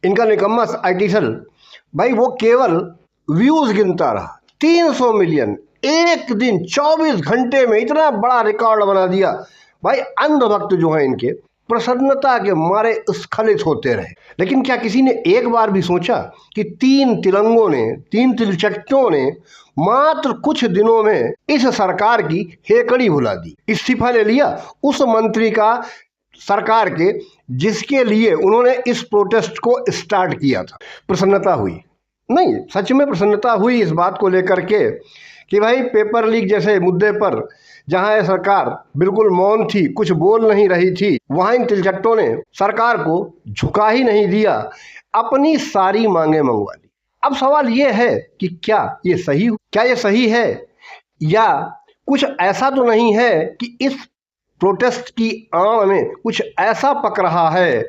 इनका निकम्मा IT cell भाई वो केवल व्यूज गिनता रहा। 300 मिलियन एक दिन 24 घंटे में इतना बड़ा रिकॉर्ड बना दिया। भाई अंधभक्त जो है इनके प्रसन्नता के मारे स्खलित होते रहे। लेकिन क्या किसी ने एक बार भी सोचा कि तीन तिरंगों ने, तीन तिलचट्टों ने मात्र कुछ दिनों में इस सरकार की हेकड़ी भुला दी, इस्तीफा ले लिया उस मंत्री का सरकार के जिसके लिए उन्होंने इस प्रोटेस्ट को स्टार्ट किया था। प्रसन्नता हुई नहीं, सच में प्रसन्नता हुई इस बात को लेकर के कि भाई पेपर लीक जैसे मुद्दे पर जहां यह सरकार बिल्कुल मौन थी, कुछ बोल नहीं रही थी, वहां इन तिलचट्टों ने सरकार को झुका ही नहीं दिया, अपनी सारी मांगे मंगवा ली। अब सवाल ये है कि क्या ये सही है या कुछ ऐसा तो नहीं है कि इस प्रोटेस्ट की आड़ में कुछ ऐसा पक रहा है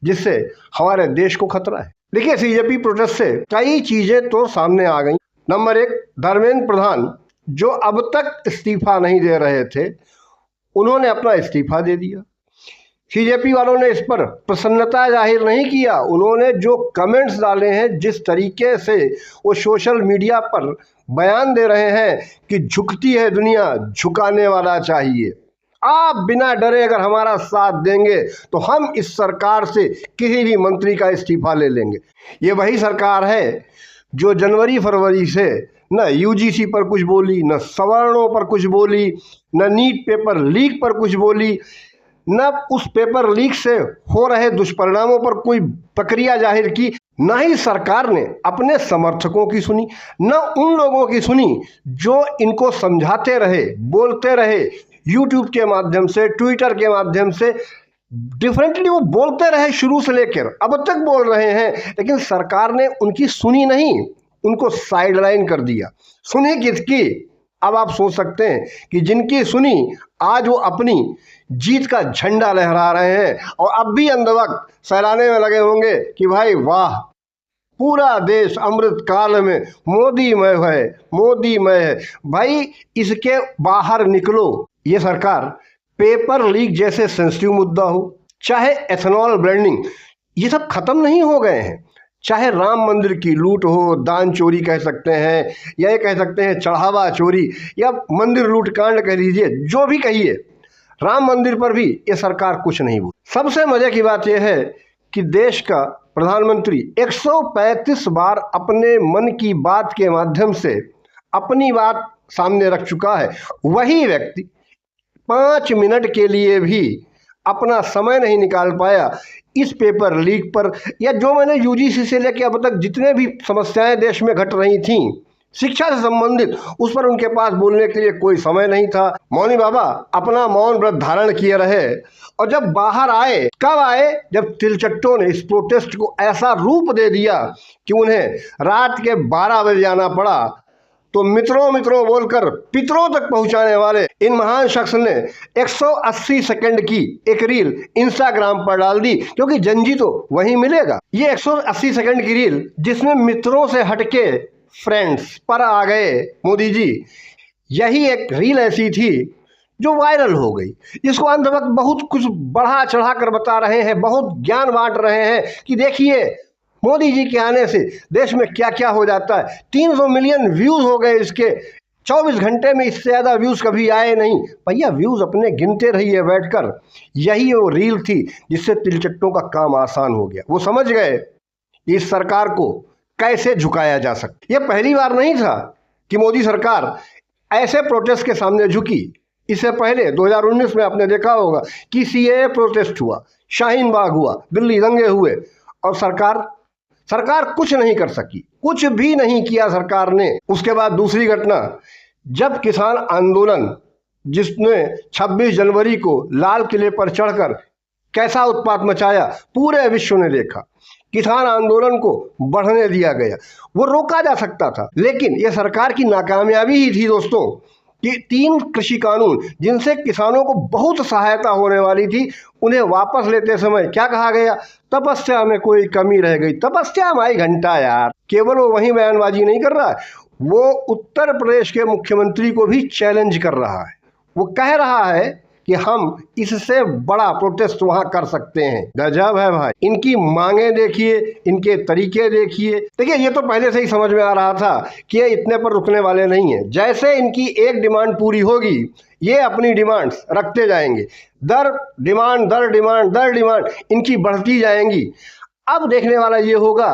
जिससे हमारे देश को खतरा है। देखिए, सीजेपी प्रोटेस्ट से कई चीजें तो सामने आ गई। नंबर 1, धर्मेंद्र प्रधान जो अब तक इस्तीफा नहीं दे रहे थे, उन्होंने अपना इस्तीफा दे दिया। सीजेपी वालों ने इस पर प्रसन्नता जाहिर नहीं किया। उन्होंने जो कमेंट्स डाले हैं, जिस तरीके से वो सोशल मीडिया पर बयान दे रहे हैं कि झुकती है दुनिया, झुकाने वाला चाहिए, आप बिना डरे अगर हमारा साथ देंगे तो हम इस सरकार से किसी भी मंत्री का इस्तीफा ले लेंगे। ये वही सरकार है जो जनवरी फरवरी से न यूजीसी पर कुछ बोली, न सवर्णों पर कुछ बोली, न नीट पेपर लीक पर कुछ बोली, न उस पेपर लीक से हो रहे दुष्परिणामों पर कोई प्रक्रिया जाहिर की। न ही सरकार ने अपने समर्थकों की सुनी, न उन लोगों की सुनी जो इनको समझाते रहे, बोलते रहे, यूट्यूब के माध्यम से, ट्विटर के माध्यम से डिफरेंटली वो बोलते रहे, शुरू से लेकर अब तक बोल रहे हैं, लेकिन सरकार ने उनकी सुनी नहीं, उनको साइडलाइन कर दिया। सुनी किसकी? अब आप सोच सकते हैं कि जिनकी सुनी आज वो अपनी जीत का झंडा लहरा रहे हैं और अब भी अंधभक्त सहलाने में लगे होंगे कि भाई वाह, पूरा देश अमृत काल में मोदीमय है, मोदीमय है। भाई इसके बाहर निकलो। ये सरकार पेपर लीक जैसे सेंसिटिव मुद्दा हो, चाहे एथेनॉल ब्रांडिंग, ये सब खत्म नहीं हो गए हैं। चाहे राम मंदिर की लूट हो, दान चोरी कह सकते हैं, या ये कह सकते हैं चढ़ावा चोरी, या मंदिर लूट कांड कह लीजिए, जो भी कहिए, राम मंदिर पर भी ये सरकार कुछ नहीं बोली। सबसे मजे की बात यह है कि देश का प्रधानमंत्री 135 बार अपने मन की बात के माध्यम से अपनी बात सामने रख चुका है। वही व्यक्ति 5 मिनट के लिए भी अपना समय नहीं निकाल पाया इस पेपर लीक पर, या जो मैंने यूजीसी से लेकर अब तक जितने भी समस्याएं देश में घट रही थीं शिक्षा से संबंधित, उस पर उनके पास बोलने के लिए कोई समय नहीं था। मौनी बाबा अपना मौन व्रत धारण किए रहे और जब बाहर आए, कब आए? जब तिलचट्टों ने इस प्रोटेस्ट को ऐसा रूप दे दिया कि उन्हें रात के 12 बजे आना पड़ा। तो मित्रों मित्रों बोलकर पितरों तक पहुंचाने वाले इन महान शख्स ने 180 सेकंड की एक रील इंस्टाग्राम पर डाल दी, क्योंकि जनजी तो वहीं मिलेगा। ये 180 सेकंड की रील जिसमें मित्रों से हटके फ्रेंड्स पर आ गए मोदी जी, यही एक रील ऐसी थी जो वायरल हो गई, जिसको अंधभक्त बहुत कुछ बढ़ा चढ़ा कर बता रहे हैं, बहुत ज्ञान बांट रहे हैं कि देखिए मोदी जी के आने से देश में क्या क्या हो जाता है। 300 मिलियन व्यूज हो गए इसके, 24 घंटे में इससे ज़्यादा व्यूज कभी आए नहीं। भैया व्यूज अपने गिनते रहिए बैठकर। यही वो रील थी जिससे तिलचट्टों का काम आसान हो गया। वो समझ गए इस सरकार को कैसे झुकाया जा सकता। ये पहली बार नहीं था कि मोदी सरकार ऐसे प्रोटेस्ट के सामने झुकी। इससे पहले 2019 में आपने देखा होगा कि सीएए प्रोटेस्ट हुआ, शाहीन बाग हुआ, दिल्ली दंगे हुए, और सरकार कुछ नहीं कर सकी, कुछ भी नहीं किया सरकार ने। उसके बाद दूसरी घटना, जब किसान आंदोलन जिसने 26 जनवरी को लाल किले पर चढ़कर कैसा उत्पात मचाया, पूरे विश्व ने देखा। किसान आंदोलन को बढ़ने दिया गया, वो रोका जा सकता था, लेकिन ये सरकार की नाकामयाबी ही थी दोस्तों कि 3 कृषि कानून जिनसे किसानों को बहुत सहायता होने वाली थी, उन्हें वापस लेते समय क्या कहा गया? तपस्या में कोई कमी रह गई। तपस्या माई घंटा यार। केवल वो वही बयानबाजी नहीं कर रहा है, वो उत्तर प्रदेश के मुख्यमंत्री को भी चैलेंज कर रहा है। वो कह रहा है कि हम इससे बड़ा प्रोटेस्ट वहां कर सकते हैं। गजब है भाई, इनकी मांगे देखिए, इनके तरीके देखिए। देखिए ये तो पहले से ही समझ में आ रहा था कि ये इतने पर रुकने वाले नहीं है। जैसे इनकी एक डिमांड पूरी होगी, ये अपनी डिमांड्स रखते जाएंगे, दर डिमांड इनकी बढ़ती जाएंगी। अब देखने वाला ये होगा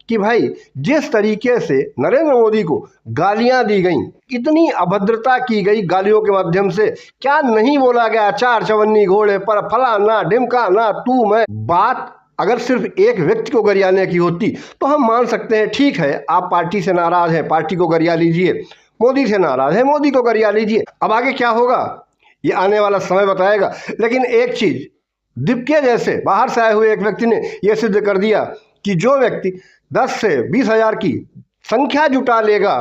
कि भाई जिस तरीके से नरेंद्र मोदी को गालियां दी गई, इतनी अभद्रता की गई गालियों के माध्यम से, क्या नहीं बोला गया, चार चवन्नी घोड़े पर फलाना ढिमकाना तू मैं। बात अगर सिर्फ एक व्यक्ति को गरियाने की होती तो हम मान सकते हैं, ठीक है आप पार्टी से नाराज हैं, पार्टी को गरिया लीजिए, मोदी से नाराज है, मोदी को गरिया लीजिए। अब आगे क्या होगा ये आने वाला समय बताएगा। लेकिन एक चीज, दीपके जैसे बाहर से आए हुए एक व्यक्ति ने यह सिद्ध कर दिया कि जो व्यक्ति 10 से 20 हजार की संख्या जुटा लेगा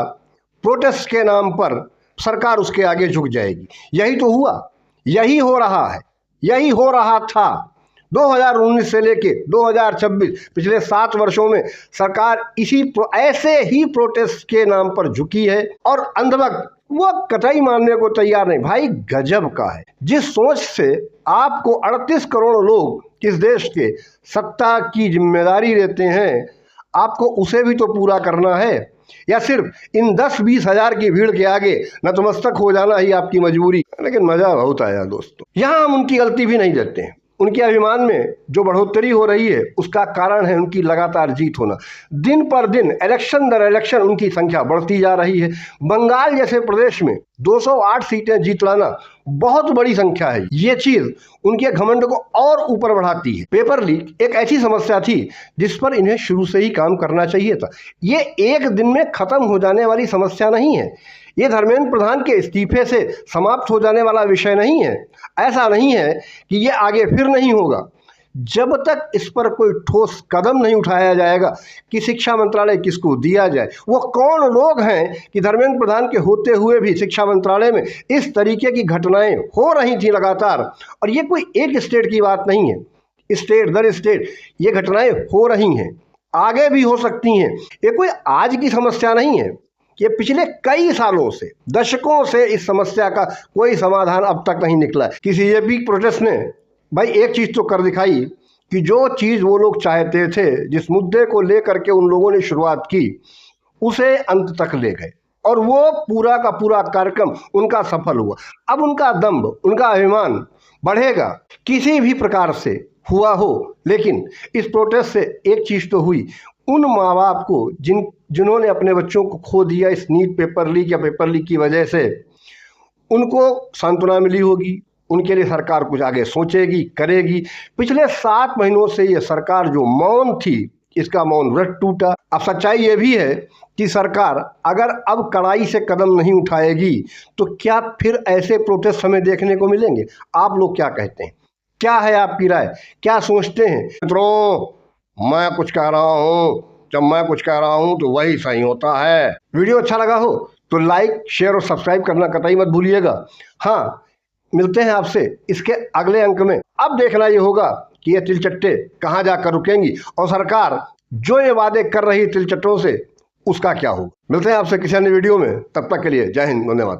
प्रोटेस्ट के नाम पर, सरकार उसके आगे झुक जाएगी। यही तो हुआ, यही हो रहा है, यही हो रहा था। 2019 से लेके 2026 पिछले 7 वर्षों में सरकार ऐसे ही प्रोटेस्ट के नाम पर झुकी है, और अंधभक्त वो कतई मानने को तैयार नहीं। भाई गजब का है, जिस सोच से आपको 38 करोड़ लोग इस देश के सत्ता की जिम्मेदारी देते हैं, आपको उसे भी तो पूरा करना है, या सिर्फ इन 10-20 हजार की भीड़ के आगे नतमस्तक हो जाना ही आपकी मजबूरी। लेकिन मजा बहुत आया दोस्तों, यहाँ हम उनकी गलती भी नहीं देते हैं। उनके अभिमान में जो बढ़ोतरी हो रही है उसका कारण है उनकी लगातार जीत होना। दिन पर दिन, इलेक्शन दर इलेक्शन उनकी संख्या बढ़ती जा रही है। बंगाल जैसे प्रदेश में 208 सीटें जीत लाना बहुत बड़ी संख्या है। ये चीज उनके घमंड को और ऊपर बढ़ाती है। पेपर लीक एक ऐसी समस्या थी जिस पर इन्हें शुरू से ही काम करना चाहिए था। ये एक दिन में खत्म हो जाने वाली समस्या नहीं है। ये धर्मेंद्र प्रधान के इस्तीफे से समाप्त हो जाने वाला विषय नहीं है। ऐसा नहीं है कि ये आगे फिर नहीं होगा। जब तक इस पर कोई ठोस कदम नहीं उठाया जाएगा कि शिक्षा मंत्रालय किसको दिया जाए, वो कौन लोग हैं कि धर्मेंद्र प्रधान के होते हुए भी शिक्षा मंत्रालय में इस तरीके की घटनाएं हो रही थी लगातार। और ये कोई एक स्टेट की बात नहीं है, स्टेट दर स्टेट ये घटनाएं हो रही हैं, आगे भी हो सकती हैं। ये कोई आज की समस्या नहीं है, ये पिछले कई सालों से, दशकों से इस समस्या का कोई समाधान अब तक नहीं निकला है। किसी बीजेपी प्रोटेस्ट ने भाई एक चीज तो कर दिखाई कि जो चीज वो लोग चाहते थे, जिस मुद्दे को लेकर के उन लोगों ने शुरुआत की, उसे अंत तक ले गए, और वो पूरा का पूरा कार्यक्रम उनका सफल हुआ। अब उनका दम्भ, उनका अभिमान बढ़ेगा, किसी भी प्रकार से हुआ हो। लेकिन इस प्रोटेस्ट से एक चीज तो हुई, उन माँ बाप को जिन्होंने अपने बच्चों को खो दिया इस नीट पेपर लीक या पेपर लीक की वजह से, उनको सांत्वना मिली होगी। उनके लिए सरकार कुछ आगे सोचेगी, करेगी। पिछले 7 महीनों से ये सरकार जो मौन थी, इसका मौन व्रत टूटा। अब सच्चाई ये भी है कि सरकार अगर अब कड़ाई से कदम नहीं उठाएगी तो क्या फिर ऐसे प्रोटेस्ट हमें देखने को मिलेंगे? आप लोग क्या कहते हैं? क्या है आपकी राय? क्या सोचते हैं? मित्रों, मैं कुछ कह रहा हूँ, जब मैं कुछ कह रहा हूँ तो वही सही होता है। वीडियो अच्छा लगा हो तो लाइक, शेयर और सब्सक्राइब करना कतई मत भूलिएगा। हाँ, मिलते हैं आपसे इसके अगले अंक में। अब देखना ये होगा कि ये तिलचट्टे कहाँ जाकर रुकेंगी, और सरकार जो ये वादे कर रही तिलचट्टों से उसका क्या होगा। मिलते हैं आपसे किसी अन्य वीडियो में, तब तक के लिए जय हिंद, धन्यवाद।